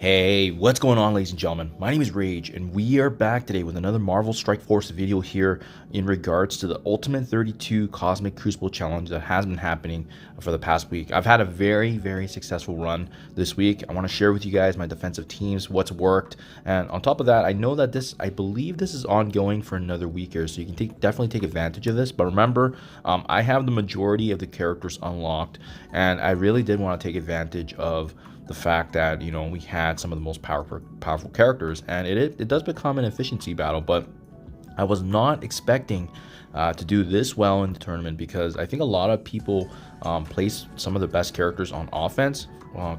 Hey, what's going on, ladies and gentlemen? My name is Rage, and we are back today with another Marvel Strike Force video here in regards to the Ultimate 32 Cosmic Crucible Challenge that has been happening for the past week. I've had a very successful run this week. I want to share with you guys my defensive teams, what's worked, and on top of that, I know that I believe this is ongoing for another week here, so you can definitely take advantage of this. But remember, I have the majority of the characters unlocked, and I really did want to take advantage of the fact that, you know, we had some of the most powerful characters, and it does become an efficiency battle. But I was not expecting to do this well in the tournament, because I think a lot of people place some of the best characters on offense.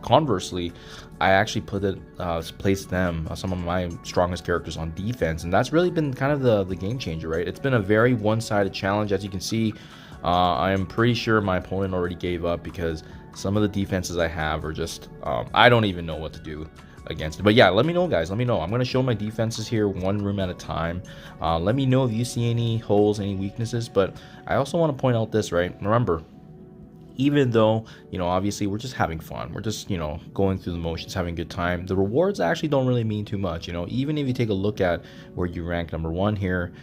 Conversely, I actually placed some of my strongest characters on defense, and that's really been kind of the game changer, right? It's been a very one-sided challenge. As you can see, I am pretty sure my opponent already gave up, because some of the defenses I have are just I don't even know what to do against it. But yeah, let me know, guys. Let me know. I'm going to show my defenses here one room at a time. Let me know if you see any holes, any weaknesses. But I also want to point out this, right? Remember, even though, you know, obviously we're just having fun, we're just, you know, going through the motions, having a good time, the rewards actually don't really mean too much. You know, even if you take a look at where you rank #1 here,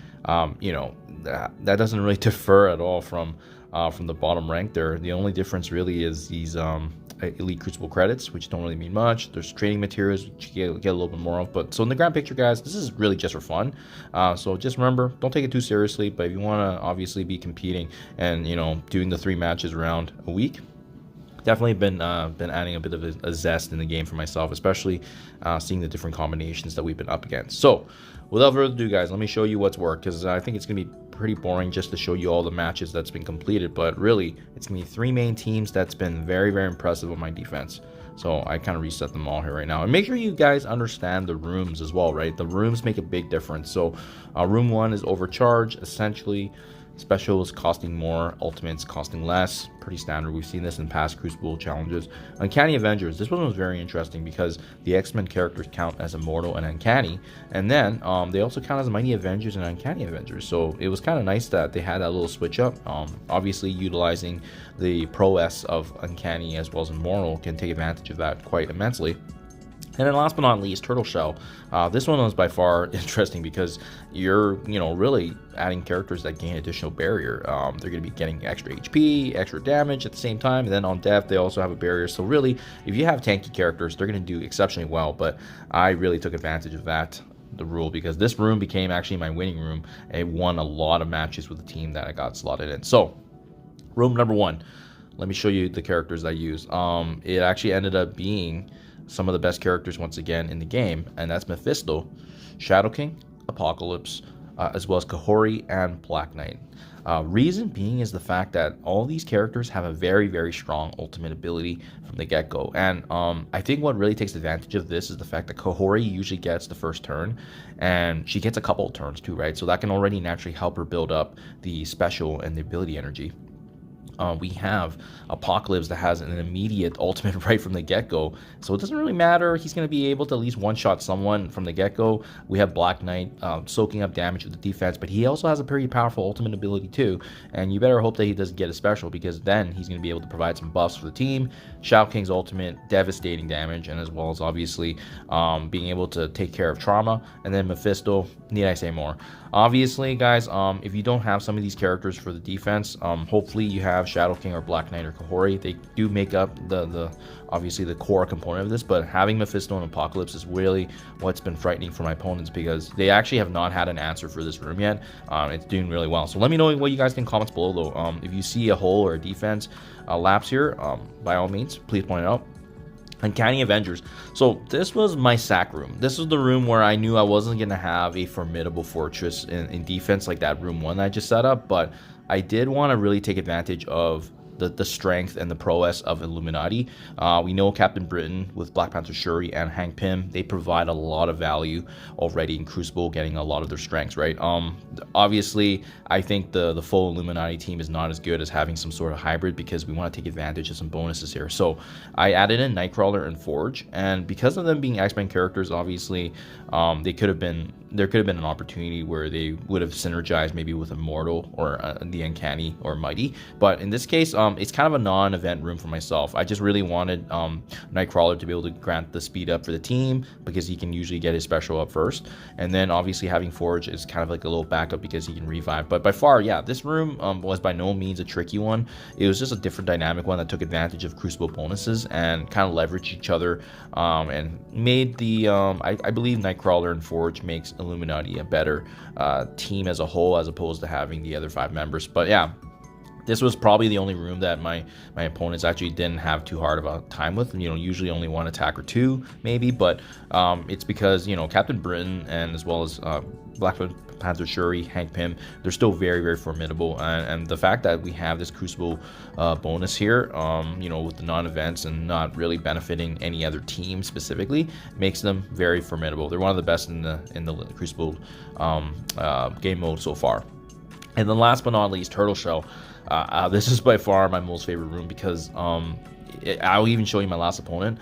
you know, that doesn't really differ at all from the bottom rank there. The only difference really is these elite Crucible credits, which don't really mean much. There's training materials, which you get a little bit more of. But so in the grand picture, guys, this is really just for fun. So just remember, don't take it too seriously. But if you want to obviously be competing and, you know, doing the 3 matches around a week, definitely been adding a bit of a zest in the game for myself, especially seeing the different combinations that we've been up against. So without further ado, guys, let me show you what's worked, because I think it's gonna be pretty boring just to show you all the matches that's been completed. But really, it's gonna be 3 main teams that's been very impressive on my defense. So I kind of reset them all here right now, and make sure you guys understand the rooms as well, right? The rooms make a big difference. So room 1 is overcharged, essentially. Specials costing more, ultimates costing less. Pretty standard. We've seen this in past Crucible challenges. Uncanny Avengers. This one was very interesting because the X-Men characters count as Immortal and Uncanny, and then they also count as Mighty Avengers and Uncanny Avengers. So it was kind of nice that they had that little switch up. Obviously, utilizing the prowess of Uncanny as well as Immortal can take advantage of that quite immensely. And then last but not least, Turtle Shell. This one was by far interesting because you're, you know, really adding characters that gain additional barrier. They're going to be getting extra HP, extra damage at the same time. And then on death, they also have a barrier. So really, if you have tanky characters, they're going to do exceptionally well. But I really took advantage of the rule, because this room became actually my winning room. I won a lot of matches with the team that I got slotted in. So room #1, let me show you the characters I used. It actually ended up being some of the best characters once again in the game, and that's Mephisto, Shadow King, Apocalypse, as well as Kahori and Black Knight. Reason being is the fact that all these characters have a very strong ultimate ability from the get-go, and I think what really takes advantage of this is the fact that Kahori usually gets the first turn, and she gets a couple of turns too, right? So that can already naturally help her build up the special and the ability energy. We have Apocalypse that has an immediate ultimate right from the get-go, so it doesn't really matter. He's going to be able to at least one-shot someone from the get-go. We have Black Knight soaking up damage with the defense, but he also has a pretty powerful ultimate ability too, and you better hope that he doesn't get a special, because then he's going to be able to provide some buffs for the team. Shadow King's ultimate, devastating damage, and as well as obviously being able to take care of trauma. And then Mephisto, need I say more? Obviously, guys, if you don't have some of these characters for the defense, hopefully you have Shadow King or Black Knight or Kahori. They do make up obviously the core component of this, but having Mephisto and Apocalypse is really what's been frightening for my opponents, because they actually have not had an answer for this room yet. It's doing really well. So let me know what you guys think in comments below, though. If you see a hole or a defense lapse here, by all means, please point it out. Uncanny Avengers. So this was my sack room. This was the room where I knew I wasn't going to have a formidable fortress in defense like that room 1 I just set up, but I did want to really take advantage of the strength and the prowess of Illuminati. We know Captain Britain with Black Panther Shuri and Hank Pym, they provide a lot of value already in Crucible, getting a lot of their strengths, right? Obviously, I think the full Illuminati team is not as good as having some sort of hybrid, because we want to take advantage of some bonuses here. So I added in Nightcrawler and Forge, and because of them being X-Men characters, obviously, there could have been an opportunity where they would have synergized maybe with Immortal or the Uncanny or Mighty. But in this case, it's kind of a non-event room for myself. I just really wanted Nightcrawler to be able to grant the speed up for the team because he can usually get his special up first, and then obviously having Forge is kind of like a little backup because he can revive. But by far, yeah, this room was by no means a tricky one. It was just a different dynamic one that took advantage of Crucible bonuses and kind of leveraged each other, and made the I believe Nightcrawler and Forge makes Illuminati a better team as a whole, as opposed to having the other 5 members. But yeah, this was probably the only room that my opponents actually didn't have too hard of a time with. You know, usually only 1 attack or 2 maybe, but it's because, you know, Captain Britain and as well as Black Panther Shuri, Hank Pym, they're still very, very formidable. And the fact that we have this Crucible bonus here, you know, with the non-events and not really benefiting any other team specifically, makes them very formidable. They're one of the best in the Crucible game mode so far. And then last but not least, Turtle Shell. This is by far my most favorite room because I'll even show you my last opponent.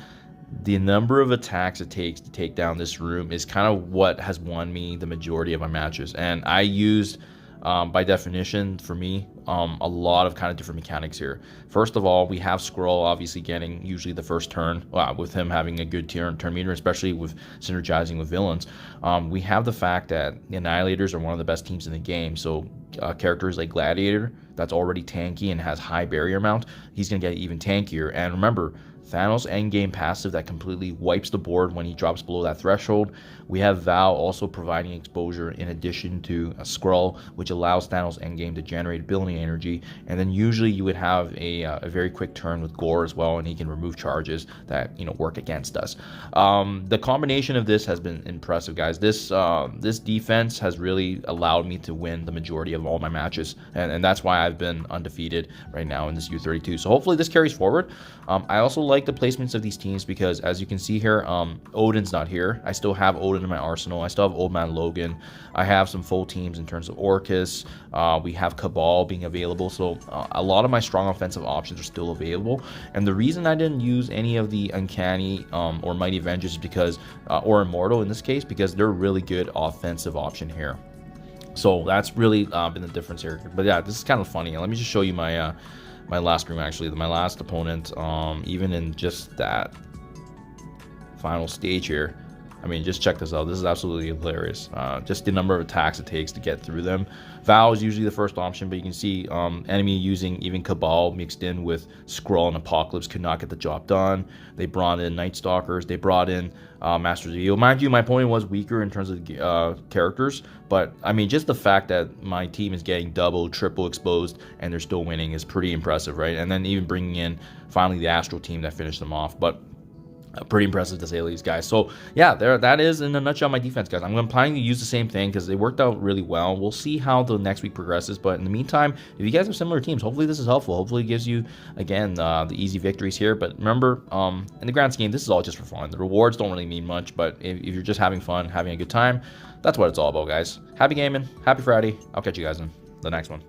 The number of attacks it takes to take down this room is kind of what has won me the majority of my matches. And I used, by definition, for me, a lot of kind of different mechanics here. First of all, we have Skrull obviously getting usually the first turn, with him having a good turn meter, especially with synergizing with villains. We have the fact that the Annihilators are one of the best teams in the game, so characters like Gladiator, that's already tanky and has high barrier mount, he's going to get even tankier. And remember, Thanos' endgame passive that completely wipes the board when he drops below that threshold. We have Val also providing exposure in addition to a Skrull, which allows Thanos' endgame to generate ability energy. And then usually you would have a very quick turn with Gore as well, and he can remove charges that, you know, work against us. The combination of this has been impressive, guys. This defense has really allowed me to win the majority of all my matches, and that's why I've been undefeated right now in this U32. So hopefully this carries forward. I also like the placements of these teams because, as you can see here, Odin's not here. I still have Odin in my arsenal. I still have Old Man Logan. I have some full teams in terms of Orcus. We have Cabal being available, so a lot of my strong offensive options are still available. And the reason I didn't use any of the Uncanny or Mighty Avengers is because, or Immortal in this case, because they're a really good offensive option here. So that's really been the difference here. But yeah, this is kind of funny. Let me just show you my my last room, actually. My last opponent, even in just that final stage here, I mean, just check this out. This is absolutely hilarious. Just the number of attacks it takes to get through them. Val is usually the first option, but you can see enemy using even Cabal mixed in with Skrull and Apocalypse could not get the job done. They brought in Night Stalkers. They brought in Masters of Evil. Mind you, my opponent was weaker in terms of characters, but I mean, just the fact that my team is getting double, triple exposed and they're still winning is pretty impressive, right? And then even bringing in finally the Astral team that finished them off. But pretty impressive to say the least, guys. So yeah, that is in a nutshell my defense, guys. I'm planning to use the same thing because they worked out really well. We'll see how the next week progresses, but in the meantime, if you guys have similar teams, hopefully this is helpful. Hopefully it gives you, again, the easy victories here. But remember, in the grand scheme, this is all just for fun. The rewards don't really mean much, but if you're just having fun, having a good time, that's what it's all about, guys. Happy gaming, happy Friday. I'll catch you guys in the next one.